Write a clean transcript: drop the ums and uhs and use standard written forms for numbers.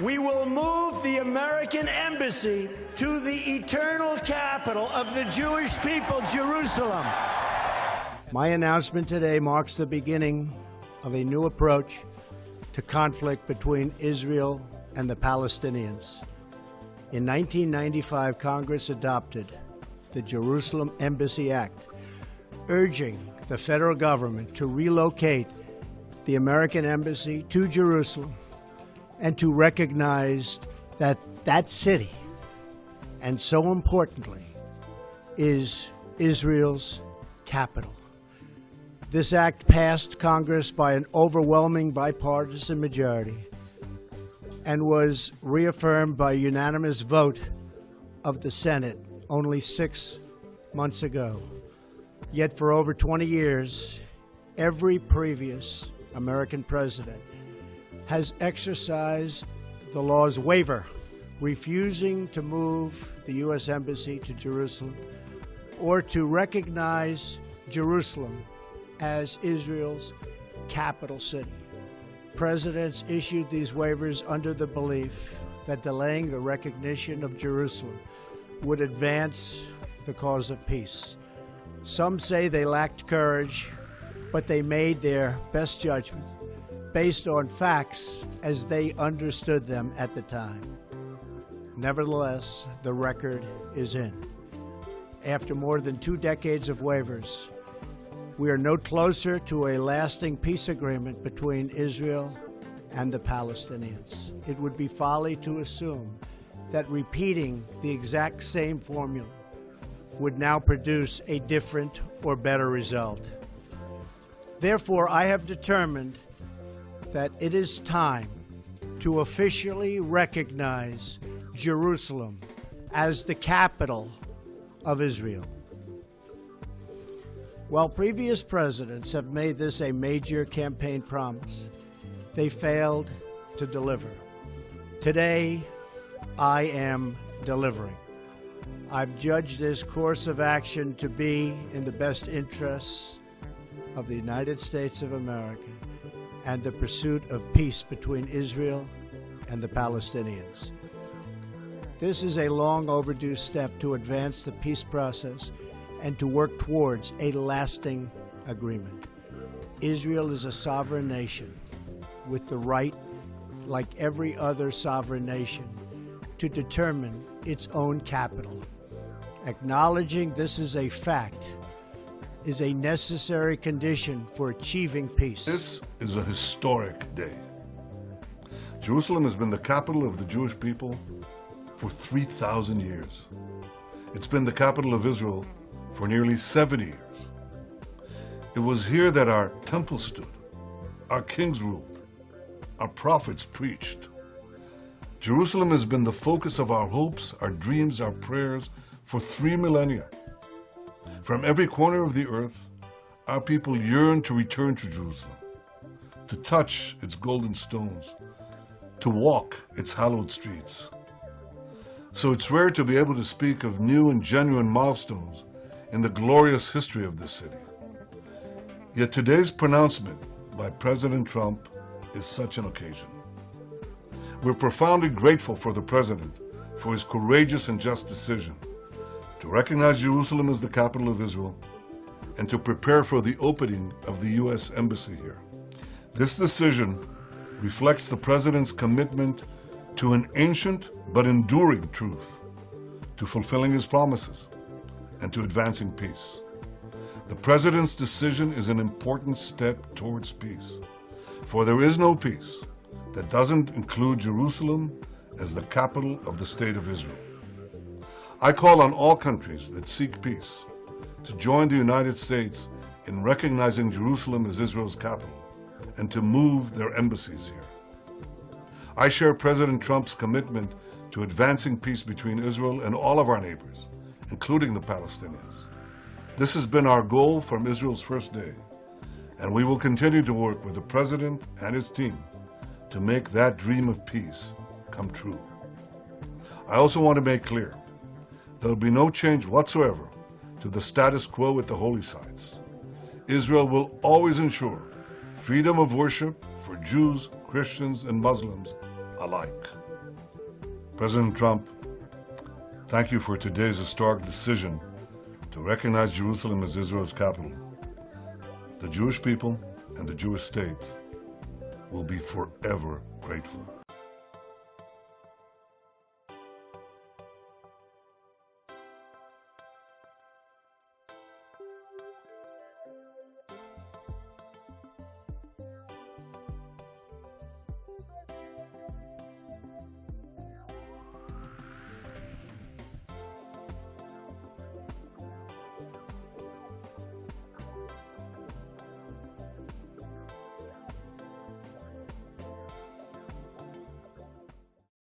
We will move the American embassy to the eternal capital of the Jewish people, Jerusalem. My announcement today marks the beginning of a new approach to conflict between Israel and the Palestinians. In 1995, Congress adopted the Jerusalem Embassy Act, urging the federal government to relocate the American embassy to Jerusalem and to recognize that that city, and so importantly, is Israel's capital. This act passed Congress by an overwhelming bipartisan majority and was reaffirmed by a unanimous vote of the Senate only 6 months ago. Yet for over 20 years, every previous American president has exercised the law's waiver, refusing to move the U.S. Embassy to Jerusalem or to recognize Jerusalem as Israel's capital city. Presidents issued these waivers under the belief that delaying the recognition of Jerusalem would advance the cause of peace. Some say they lacked courage, but they made their best judgment based on facts as they understood them at the time. Nevertheless, the record is in. After more than 2 decades of waivers, we are no closer to a lasting peace agreement between Israel and the Palestinians. It would be folly to assume that repeating the exact same formula would now produce a different or better result. Therefore, I have determined that it is time to officially recognize Jerusalem as the capital of Israel. While previous presidents have made this a major campaign promise, they failed to deliver. Today, I am delivering. I've judged this course of action to be in the best interests of the United States of America and the pursuit of peace between Israel and the Palestinians. This is a long overdue step to advance the peace process and to work towards a lasting agreement. Israel is a sovereign nation with the right, like every other sovereign nation, to determine its own capital. Acknowledging this is a fact is a necessary condition for achieving peace. This is a historic day. Jerusalem has been the capital of the Jewish people for 3,000 years. It's been the capital of Israel for nearly 70 years. It was here that our temple stood, our kings ruled, our prophets preached. Jerusalem has been the focus of our hopes, our dreams, our prayers for 3 millennia. From every corner of the earth, our people yearn to return to Jerusalem, to touch its golden stones, to walk its hallowed streets. So it's rare to be able to speak of new and genuine milestones in the glorious history of this city. Yet today's pronouncement by President Trump is such an occasion. We're profoundly grateful for the President for his courageous and just decision to recognize Jerusalem as the capital of Israel and to prepare for the opening of the U.S. Embassy here. This decision reflects the President's commitment to an ancient but enduring truth, to fulfilling his promises, and to advancing peace. The President's decision is an important step towards peace, for there is no peace that doesn't include Jerusalem as the capital of the State of Israel. I call on all countries that seek peace to join the United States in recognizing Jerusalem as Israel's capital and to move their embassies here. I share President Trump's commitment to advancing peace between Israel and all of our neighbors, including the Palestinians. This has been our goal from Israel's first day, and we will continue to work with the President and his team to make that dream of peace come true. I also want to make clear there will be no change whatsoever to the status quo at the holy sites. Israel will always ensure freedom of worship for Jews, Christians, and Muslims alike. President Trump, thank you for today's historic decision to recognize Jerusalem as Israel's capital. The Jewish people and the Jewish state will be forever grateful.